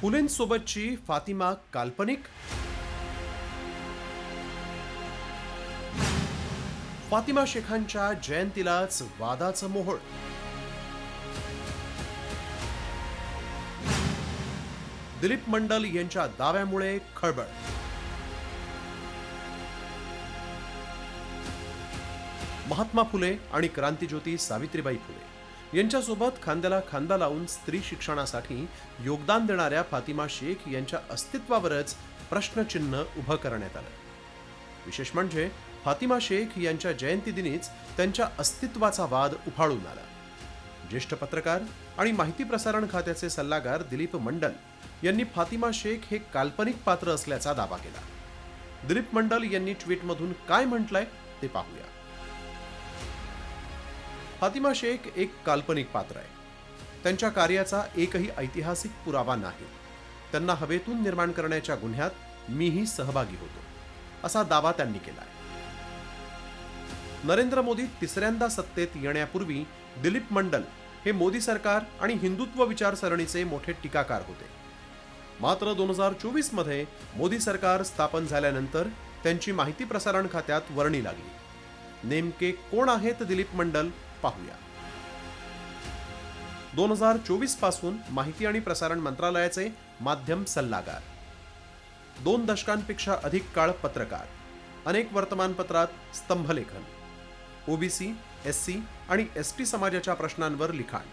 फुलेंसोबतची फातिमा काल्पनिक? फातिमा शेखांच्या जयंतीलाच वादाचं मोहोळ. दिलीप मंडल यांच्या दाव्यामुळे खळबळ. महात्मा फुले आणि क्रांतिज्योती सावित्रीबाई फुले यांच्यासोबत खांद्याला खांदा लावून स्त्री शिक्षणासाठी योगदान देणाऱ्या फातिमा शेख यांच्या अस्तित्वावरच प्रश्नचिन्ह उभं करण्यात आलं. विशेष म्हणजे फातिमा शेख यांच्या जयंतीदिनीच त्यांच्या अस्तित्वाचा वाद उफाळून आला. ज्येष्ठ पत्रकार आणि माहिती प्रसारण खात्याचे सल्लागार दिलीप मंडल यांनी फातिमा शेख हे काल्पनिक पात्र असल्याचा दावा केला. दिलीप मंडल यांनी ट्विटमधून काय म्हटलंय ते पाहूया. फातिमा शेख एक काल्पनिक पात्र आहे. त्यांच्या कार्याचा एकही ऐतिहासिक पुरावा नाही. त्यांना हवेतून निर्माण करण्याच्या गुन्ह्यात मीही सहभागी होतो, असा दावा त्यांनी केलाय. नरेंद्र मोदी तिसऱ्यांदा सत्तेत येण्यापूर्वी दिलीप मंडल हे मोदी सरकार आणि हिंदुत्व विचारसरणीचे मोठे टीकाकार होते. मात्र 2024 मध्ये मोदी सरकार स्थापन झाल्यानंतर त्यांची माहिती प्रसारण खात्यात वर्णी लागली. नेमके कोण आहेत दिलीप मंडल पाहूया. 2024 पासून माहिती आणि प्रसारण मंत्रालयाचे माध्यम सल्लागार, 2 दशकांपेक्षा अधिक काळ पत्रकार, अनेक वर्तमानपत्रात स्तंभलेखन, ओबीसी, एससी आणि एसटी समाजाच्या प्रश्नांवर लिखाण,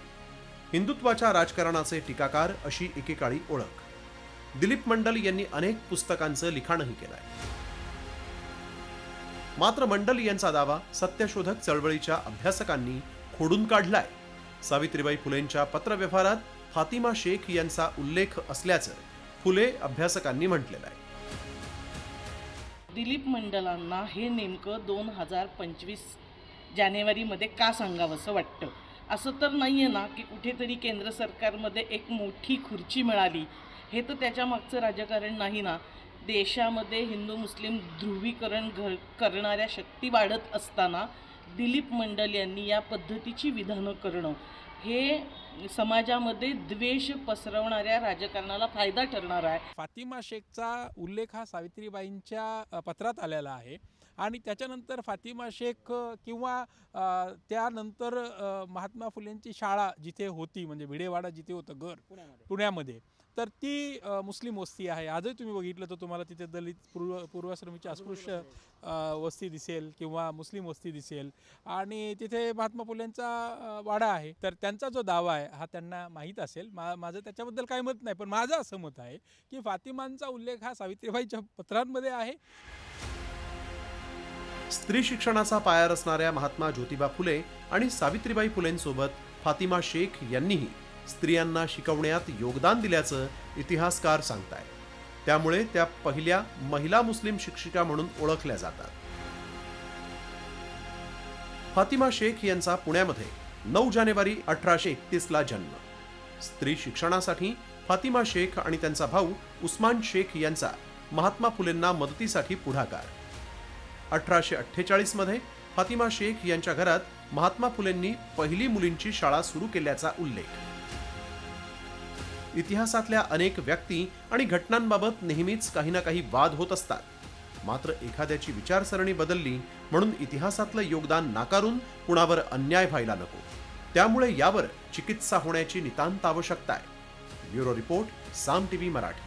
हिंदुत्वाच्या राजकारणाचे टीकाकार अशी एकेकाळी ओळख. दिलीप मंडल यांनी अनेक पुस्तकांचं लिखाणही केलंय. मात्र मंडल यांचा दावा सत्यशोधक चळवळीच्या अभ्यासकांनी खोडून काढलाय. सावित्रीबाई फुलेंच्या पत्रव्यवहारात फातिमा शेख यांचा उल्लेख असल्याचं फुले अभ्यासकांनी म्हटलेलं आहे. दिलीप मंडलांना हे नेमकं 2025 जानेवारीमध्ये का सांगावंसं वाटतं? असं तर नाही आहे ना की कुठेतरी केंद्र सरकारमध्ये एक मोठी खुर्ची मिळाली, हे तर त्याच्या मागचं राजकारण नाही ना. देशामध्ये हिंदू मुस्लिम ध्रुवीकरण करणाऱ्या शक्ती वाढत असताना दिलीप मंडल यांनी या पद्धतीची विधानं करणं हे समाजामध्ये द्वेष पसरवणाऱ्या राजकारणाला फायदा ठरणार आहे. फातिमा शेखचा उल्लेख हा सावित्रीबाईंच्या पत्रात आलेला आहे आणि त्याच्यानंतर फातिमा शेख किंवा त्यानंतर महात्मा फुलेंची शाळा जिथे होती, म्हणजे भिडेवाडा जिथे होतं घर पुण्यामध्ये, तर ती मुस्लिम वस्ती आहे. आजही तुम्ही बघितलं तर तुम्हाला तिथे दलित पूर्वाश्रमीची अस्पृश्य वस्ती दिसेल किंवा मुस्लिम वस्ती दिसेल आणि तिथे महात्मा फुलेंचा वाडा आहे. तर त्यांचा जो दावा आहे हा त्यांना माहीत असेल. माझं त्याच्याबद्दल काही मत नाही, पण माझं असं मत आहे की फातिमांचा उल्लेख हा सावित्रीबाईंच्या पत्रांमध्ये आहे. स्त्री शिक्षणाचा पाया रचणाऱ्या महात्मा ज्योतिबा फुले आणि सावित्रीबाई फुलेंसोबत फातिमा शेख यांनीही स्त्रियांना शिकवण्यात योगदान दिल्याचं इतिहासकार सांगतायत. त्यामुळे त्या पहिल्या महिला मुस्लिम शिक्षिका म्हणून ओळखल्या जातात. फातिमा शेख यांचा पुण्यामध्ये 9 जानेवारी 1831 ला जन्म. स्त्री शिक्षणासाठी फातिमा शेख आणि त्यांचा भाऊ उस्मान शेख यांचा महात्मा फुलेंना मदतीसाठी पुढाकार. 1848 मध्ये फातिमा शेख यांच्या घरात महात्मा फुलेंनी पहिली मुलींची शाळा सुरू केल्याचा उल्लेख. इतिहासातल्या अनेक व्यक्ती आणि घटनांबाबत नेहमीच काही ना काही वाद होत असतात. मात्र एखाद्याची विचारसरणी बदलली म्हणून इतिहासातलं योगदान नाकारून कुणावर अन्याय व्हायला नको. त्यामुळे यावर चिकित्सा होण्याची नितांत आवश्यकता आहे. ब्युरो रिपोर्ट, साम टीव्ही मराठी.